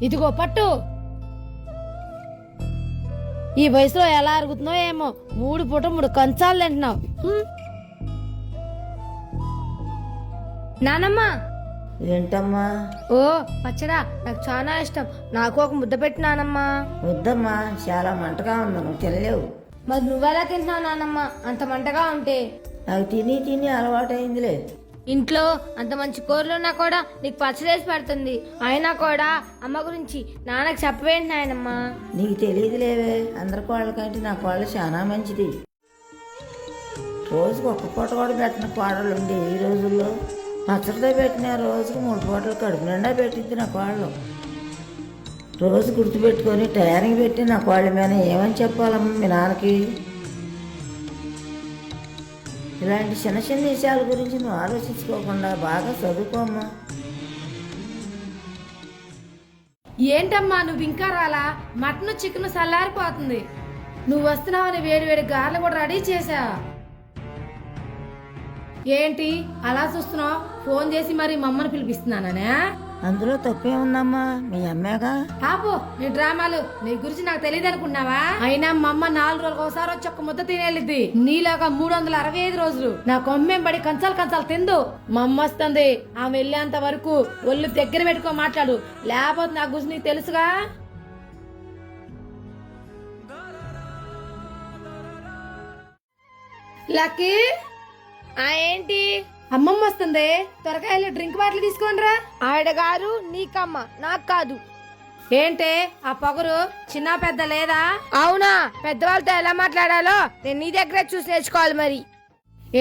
ఇదిగో పట్టు. ఈ వయసులో ఎలా అరుగుతున్నావు ఏమో, 3 పూట 3 కంచాలు తింటున్నావు. నానమ్మ. ఏంటమ్మా? ఓ పచ్చడా, నాకు చాలా ఇష్టం. నాకు ఒక ముద్ద పెట్టి నానమ్మ. వద్దమ్మా, చాలా మంటగా ఉంది, నువ్వు తినలేవు. మరి నువ్వెలా తింటున్నావు నానమ్మ అంత మంటగా ఉంటే? నాకు తిని తిని అలవాటైందిలే. ఇంట్లో అంత మంచి కూరలున్నా కూడా నీకు పచ్చడేసి పెడుతుంది. అయినా కూడా అమ్మ గురించి నాన్నకు చెప్పవేంటి నాయనమ్మ? నీకు తెలియదులేవే, అందరి కోళ్ళకంటే నా కోళ్ళ చాలా మంచిది. రోజుకు ఒక్క పూట కూడా పెట్టిన కోడలు ఉండే ఈ రోజుల్లో. పచ్చడితో పెట్టిన రోజుకు 3 పూటలు కడుపు నిండా పెట్టింది నా కోళ్ళు. రోజు గుర్తుపెట్టుకొని టయానికి పెట్టి నా కోళ్ళ మీద ఏమని చెప్పాలమ్మా మీ నాన్నకి? ఇలాంటి చిన్న చిన్న విషయాల గురించి నువ్వు ఆలోచించుకోకుండా బాగా చదువుకోమ్మా. ఏంటమ్మా నువ్వు ఇంకా రాలా? మటన్ చికెన్ చల్లారిపోతుంది. నువ్వు వస్తున్నావని వేడి వేడి గారెలు కూడా రెడీ చేసా. ఏంటి అలా చూస్తున్నావు? ఫోన్ చేసి మరి మా అమ్మని పిలిపిస్తున్నానే. అందులో తప్పే ఉందమ్మా, మీ అమ్మేగా. ఆపో నీ డ్రామాలు. నీ గురించి నాకు తెలియదు అనుకున్నావా? అయినా మా అమ్మ 4 రోజులకు ఒకసారి వచ్చి ఒక్క ముద్ద తినేళ్ళిద్ది. నీలాగా 365 రోజులు నా కొమ్మేం పడి కంచాలు కంచాలు తిందు. మా అమ్మ వస్తుంది, ఆమె వెళ్ళేంత వరకు ఒళ్ళు దగ్గర పెట్టుకో మాట్లాడు, లేకపోతే నా గురించి నీకు తెలుసుగా. లక్కీ ఏంటి? అమ్మమ్మ వస్తుంది, త్వరగా వెళ్ళి డ్రింక్ బాటిల్ తీసుకోనరా. ఆవిడ గారు నీకమ్మ, నాకు కాదు. ఏంటే ఆ పొగరు? చిన్న పెద్ద లేదా? అవునా, పెద్దవాళ్ళతో ఎలా మాట్లాడాలో నేను నీ దగ్గర చూసి నేర్చుకోవాలి. మరి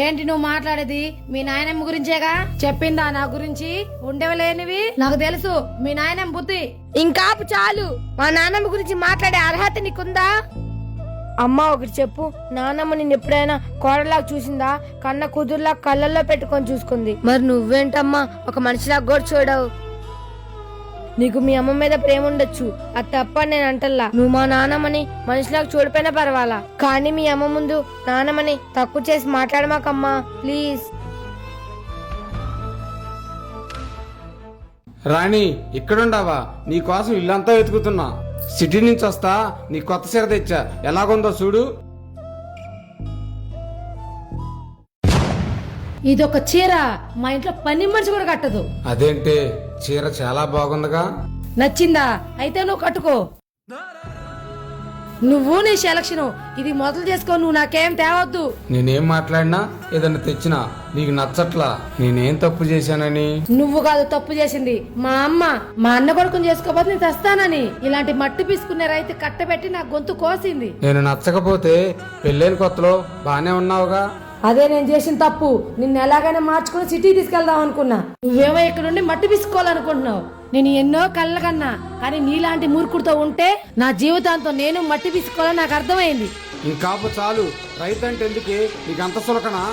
ఏంటి నువ్వు మాట్లాడేది? మీ నాయనమ్మ గురించేగా చెప్పిందా నా గురించి? ఉండేవలేనివి నాకు తెలుసు. మీ నాయనమ్మ బుద్ధి ఇంకా చాలు. మా నాన్నమ్మ గురించి మాట్లాడే అర్హత నీకుందా? అమ్మ ఒకటి చెప్పు, నాన్నమ్మ నిన్ను ఎప్పుడైనా కోడలాగా చూసిందా? కన్న కూతురులా కళ్ళల్లో పెట్టుకొని చూసుకుంది. మరి నువ్వేంటమ్మా ఒక మనిషిలా కూడా చూడవు? నీకు మీ అమ్మ మీద ప్రేమ ఉండొచ్చు, అది తప్ప నేను అంటల్లా. నువ్వు మా నాన్నమ్మని మనిషిలాగా చూడిపోయినా పర్వాలా, కానీ మీ అమ్మ ముందు నాన్నమ్మని తక్కువ చేసి మాట్లాడమాకమ్మా ప్లీజ్. రాణి ఇక్కడుండావా? నీకోసం ఇల్లంతా వెతుకుతున్నా. సిటీ నుంచి వస్తా నీ కొత్త చీర తెచ్చా, ఎలాగుందో చూడు. ఇదొక చీర మా ఇంట్లో పని మనిషి కూడా కట్టదు. అదేంటే, చీర చాలా బాగుందిగా. నచ్చిందా? అయితే నువ్వు కట్టుకో. నువ్వు నీ సెలక్షన్ ఇది మొదలు చేసుకో. నువ్వు నాకేం తేవద్దు. నేనేం మాట్లాడినా ఏదన్నా తెచ్చినా నీకు నచ్చట్లా. నేనేం తప్పు చేశానని? నువ్వు కాదు తప్పు చేసింది, మా అమ్మ. మా అన్న కొడుకుని చేసుకోపోతే నేను తెస్తానని ఇలాంటి మట్టి పీసుకునే రైతు కట్టబెట్టి నా గొంతు కోసింది. నేను నచ్చకపోతే పెళ్ళైన కొత్తలో బానే ఉన్నావుగా. అదే నేను చేసిన తప్పు. నిన్ను ఎలాగైనా మార్చుకుని సిటీ తీసుకెళ్దాం అనుకున్నా. నువ్వేమో ఇక్కడుండి మట్టి పీసుకోవాలనుకుంటున్నావు. నేను ఎన్నో కళ్ళ కన్నా, కానీ నీలాంటి మూర్ఖుడితో ఉంటే నా జీవితాంతో నేను మట్టి పీసుకోవాలని నాకు అర్థమైంది. ఇంకాపు చాలు. రైతు అంటే ఎందుకే నీకంత సులకనా?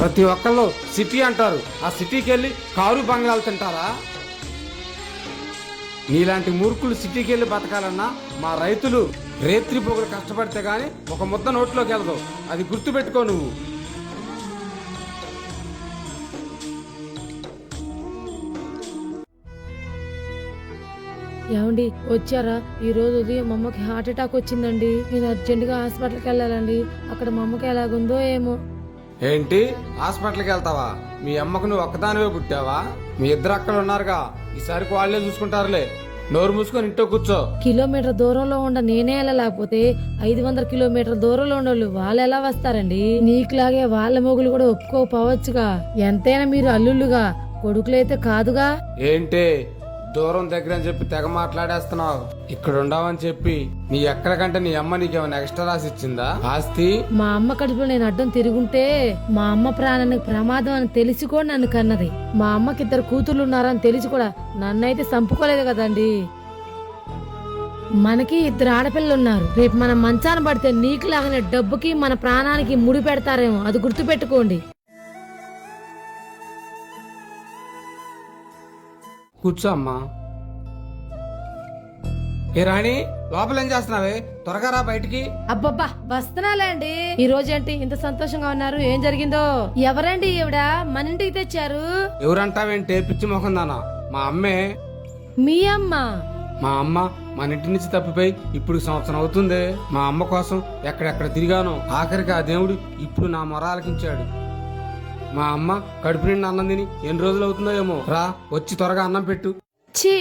ప్రతి ఒక్కళ్ళు సిటీ అంటారు, ఆ సిటీకి వెళ్ళి కారు బంగ్లాలు తింటారా? నీలాంటి మూర్ఖులు సిటీకి వెళ్ళి బతకాలన్నా మా రైతులు రేత్రి పొగలు కష్టపడితే గాని ఒక ముద్ద నోట్లోకి వెళ్దావు, అది గుర్తు పెట్టుకో నువ్వు. ఏమండి వచ్చారా? ఈ రోజు ఉదయం మా అమ్మకి హార్ట్ అటాక్ వచ్చిందండి. నేను అర్జెంట్ గా హాస్పిటల్కి వెళ్ళాలండి. అక్కడ మా అమ్మకి ఎలాగుందో ఏమో. ఏంటి హాస్పిటల్కి వెళ్తావా? మీ అమ్మకు నువ్వు ఒక్కదానివే పుట్టావా? మీ ఇద్దరు అక్కడ ఉన్నారుగా, ఈసారికి వాళ్ళే చూసుకుంటారులే. నోరు మూసుకొని ఇంట్లో కూర్చో. కిలోమీటర్ దూరంలో ఉండ నేనే వెళ్ళలేకపోతే 500 కిలోమీటర్ దూరంలో ఉండోళ్ళు వాళ్ళు ఎలా వస్తారండి? నీకులాగే వాళ్ళ మొగులు కూడా ఒప్పుకోపోవచ్చుగా. ఎంతైనా మీరు అల్లుళ్ళుగా, కొడుకులైతే కాదుగా. ఏంటి దూరం దగ్గర అని చెప్పి తెగ మాట్లాడేస్తున్నావు? ఇక్కడ ఉండవని చెప్పి నీ ఎక్కడికంటే నీ అమ్మ నీకేమైనా ఎక్స్ట్రా రాసి ఇచ్చిందా ఆస్తి? మా అమ్మ కడుపులో నేను అడ్డం తిరుగుంటే మా అమ్మ ప్రాణానికి ప్రమాదం అని తెలిసి కూడా నన్ను కన్నది. మా అమ్మకి 2 కూతుర్లు ఉన్నారని తెలిసి కూడా నన్నైతే చంపుకోలేదు కదండి. మనకి 2 ఆడపిల్లలు ఉన్నారు. రేపు మనం మంచాన పడితే నీకు లాగానే డబ్బుకి మన ప్రాణానికి ముడి పెడతారేమో, అది గుర్తు పెట్టుకోండి. కూర్చో అమ్మా. ఏ రాణి, లోపల ఏం చేస్తున్నావే? త్వరగా రా బయటికి. అబ్బబ్బా వస్తున్నాలండి. ఈ రోజేంటి ఇంత సంతోషంగా ఉన్నారు? ఏం జరిగిందో? ఎవరండి ఈవిడ? మన ఇంటికి తెచ్చారు? ఎవరంటావేంటే పిచ్చి మొహం దానా? మా అమ్మే. మీ అమ్మ? మా అమ్మ మన ఇంటి నుంచి తప్పిపోయి ఇప్పుడు సంవత్సరం అవుతుంది. మా అమ్మ కోసం ఎక్కడెక్కడ తిరిగానో ఆఖరికి ఆ దేవుడు ఇప్పుడు నా మొర ఆలకించాడు. మా అమ్మ కడుపు నిండా అన్నం తిని ఎన్ని రోజులు అవుతుందో ఏమో. రా, వచ్చి త్వరగా అన్నం పెట్టు. ఛీ,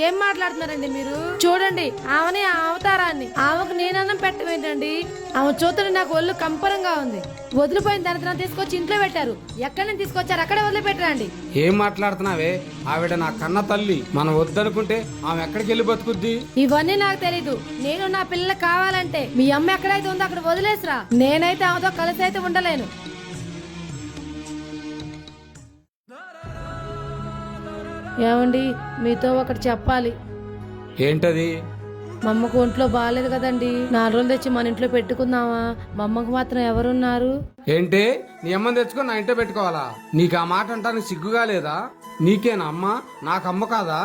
ఏం మాట్లాడుతున్నారండి మీరు? చూడండి, ఆమెనే ఆ అవతారాన్ని. ఆమెకు నేనన్నం పెట్టమేంటండి? ఆమె చూస్తుంటే నాకు ఒళ్ళు కంపరంగా ఉంది. వదిలిపోయిన దరిద్రం తీసుకొచ్చి ఇంట్లో పెట్టారు. ఎక్కడి నుంచి తీసుకొచ్చారు అక్కడే వదిలిపెట్టరండి. ఏం మాట్లాడుతున్నావే? ఆవిడ నా కన్న తల్లి. మనం వద్దనుకుంటే ఆమె ఎక్కడికి వెళ్ళి బతుకుద్ది? ఇవన్నీ నాకు తెలీదు. నేను నా పిల్లలు కావాలంటే మీ అమ్మ ఎక్కడైతే ఉందో అక్కడ వదిలేసిరా. నేనైతే ఆమెతో కలిసి అయితే ఉండలేను. ఏమండి, మీతో ఒకటి చెప్పాలి. ఏంటది? మా అమ్మకు ఒంట్లో బాగాలేదు కదండి. 4 రోజులు తెచ్చి మన ఇంట్లో పెట్టుకుందామా? మా అమ్మకు మాత్రం ఎవరున్నారు? ఏంటి, నీ అమ్మని తెచ్చుకొని నా ఇంట్లో పెట్టుకోవాలా? నీకు ఆ మాట అంటానికి సిగ్గుగా లేదా? నీకేనా అమ్మ? నాకు అమ్మ కాదా?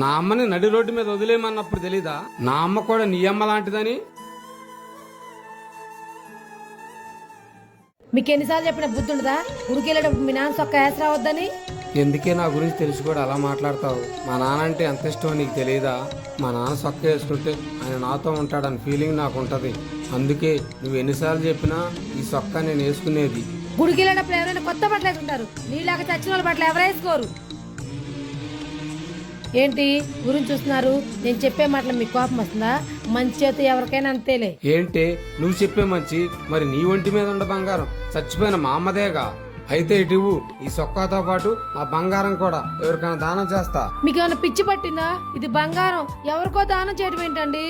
నా అమ్మని నడి రోడ్డు మీద వదిలేయమన్నప్పుడు తెలీదా నా అమ్మ కూడా నీ అమ్మ లాంటిదని? మీకు ఎన్నిసార్లు చెప్పిన బుద్ధి ఉండదా? ఉడికెళ్ళేటప్పుడు మీ నాన్న సొక్క వేసి రావద్దని. ఎందుకే నా గురించి తెలిసి కూడా అలా మాట్లాడతావు? మా నాన్న అంటే ఎంత ఇష్టమో నీకు తెలియదా? మా నాన్న సొక్క వేసుకుంటే ఆయన నాతో ఉంటాడని ఫీలింగ్ నాకు ఉంటది. అందుకే నువ్వు ఎన్నిసార్లు చెప్పినా ఈ సొక్క నేను వేసుకునేది. గుడికెళ్ళేటప్పుడు ఎవరైనా కొత్త బట్టలు వేసుకుంటారు. నీలాగా చచ్చిన వాళ్ళ బట్టలు ఎవరు వేసుకోరు. ఏంటి గురించి చూస్తున్నారు? నేను చెప్పే మాటలు మీకు కోపం వస్తుందా? మంచి చేతి ఎవరికైనా అంతేలే. ఏంటి నువ్వు చెప్పే మంచి? మరి నీ ఒంటి మీద ఉండ బంగారం చచ్చిపోయిన మా అమ్మదేగా. అయితే ఇటువు, ఈ సొక్కాతో పాటు ఆ బంగారం కూడా ఎవరికైనా దానం చేస్తా. మీకేమైనా పిచ్చి పట్టిందా? ఇది బంగారం ఎవరికో దానం చేయడం ఏంటండి?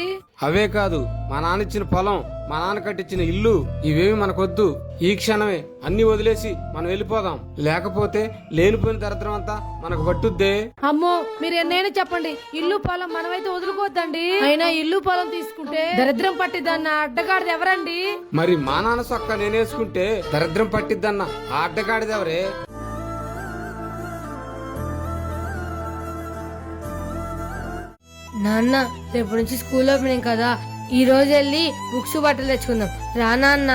అవే కాదు, మా నాన్న ఇచ్చిన పొలం, మా నాన్న కట్టించిన ఇల్లు, ఇవేమి మనకొద్దు. ఈ క్షణమే అన్ని వదిలేసి మనం వెళ్ళిపోదాం. లేకపోతే లేనిపోయిన దరిద్రం అంతా మనకు పట్టుద్దే. అమ్మో, మీరు ఎన్నైనా చెప్పండి, ఇల్లు పొలం మనమైతే వదులుకోవద్దండి. అయినా ఇల్లు పొలం తీసుకుంటే దరిద్రం పట్టిద్దన్న అడ్డగాడిది ఎవరండి? మరి మా నాన్న సొక్క నేనేసుకుంటే దరిద్రం పట్టిద్దన్న ఆ అడ్డగాడిదెవరే? నాన్న, రేపు నుంచి స్కూల్ ఓపెనింగ్ కదా, ఈ రోజు వెళ్ళి బుక్స్ బట్టలు తెచ్చుకుందాం. రా నాన్న.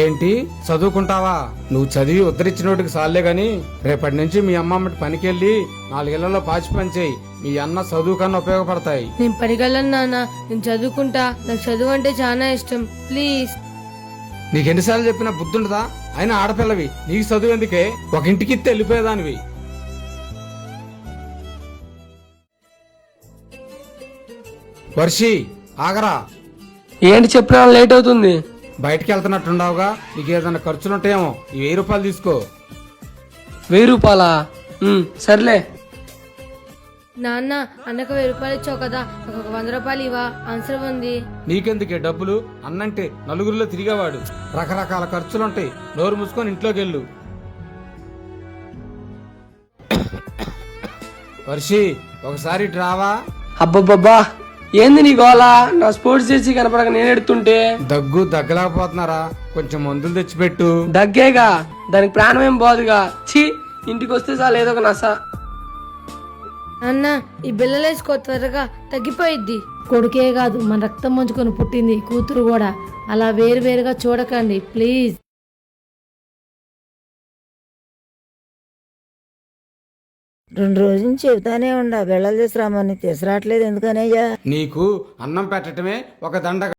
ఏంటి చదువుకుంటావా? నువ్వు చదివి ఉద్ధరించినోటికి సాలే గాని రేపటి నుంచి మీ అమ్మమ్మటి పనికెళ్ళి 4 ఇళ్లలో పాచి పని చేయి. మీ అన్న చదువు కన్నా ఉపయోగపడతాయి. నేను పనిగలను నాన్న, నేను చదువుకుంటా. నాకు చదువు అంటే చాలా ఇష్టం. ప్లీజ్. నీకెన్నిసార్లు చెప్పినా బుద్ధుండదా? అయినా ఆడపిల్లవి, నీకు చదువు ఎందుకే? ఒక ఇంటికి ఇస్తే వెళ్ళిపోయేదానివి. వర్షి, ఆగరా. ఏంటి చెప్పినా లేట్ అవుతుంది. బయటికి వెళ్తున్నట్టుండవుగా, నీకు ఏదైనా ఖర్చులుంటాయేమో. ఈ 1000 రూపాయలు తీసుకో. 1000 రూపాయలా? సర్లే. నాన్న, అన్నకు 1000 రూపాయలు ఇచ్చావు కదా, నాకు ఒక 100 రూపాయలు ఇవా, అవసరం ఉంది. నీకెందుకే డబ్బులు? అన్నంటే నలుగురిలో తిరిగేవాడు. రకరకాల ఖర్చులుంటాయి. నోరు మూసుకొని ఇంట్లోకి వెళ్ళు. వర్షి, ఒకసారి ఇటు రావా? అబ్బబ్బబ్బా, ఏంది నీ గోలా? నా స్పోర్ట్స్ జెర్సీ కనపడక నేను ఎడుతుంటే దగ్గలేకపోతున్నారా? కొంచెం మందులు తెచ్చిపెట్టు. దగ్గేగా, దానికి ప్రాణం ఏం పోదుగా. ఛీ, ఇంటికి వస్తే చాలు ఏదో ఒక నస. అన్న, ఈ బిల్లలేసుకో, త్వరగా తగ్గిపోయిద్ది. కొడుకే కాదు, మన రక్తం ముంచుకొని పుట్టింది కూతురు కూడా. అలా వేరువేరుగా చూడకండి ప్లీజ్. రెండు రోజుల నుంచి చెబుతానే ఉండా బిళ్ళలు తీసుకురామని తీసుకురావట్లేదు ఎందుకనయ్యా? నీకు అన్నం పెట్టడమే ఒక దండగ.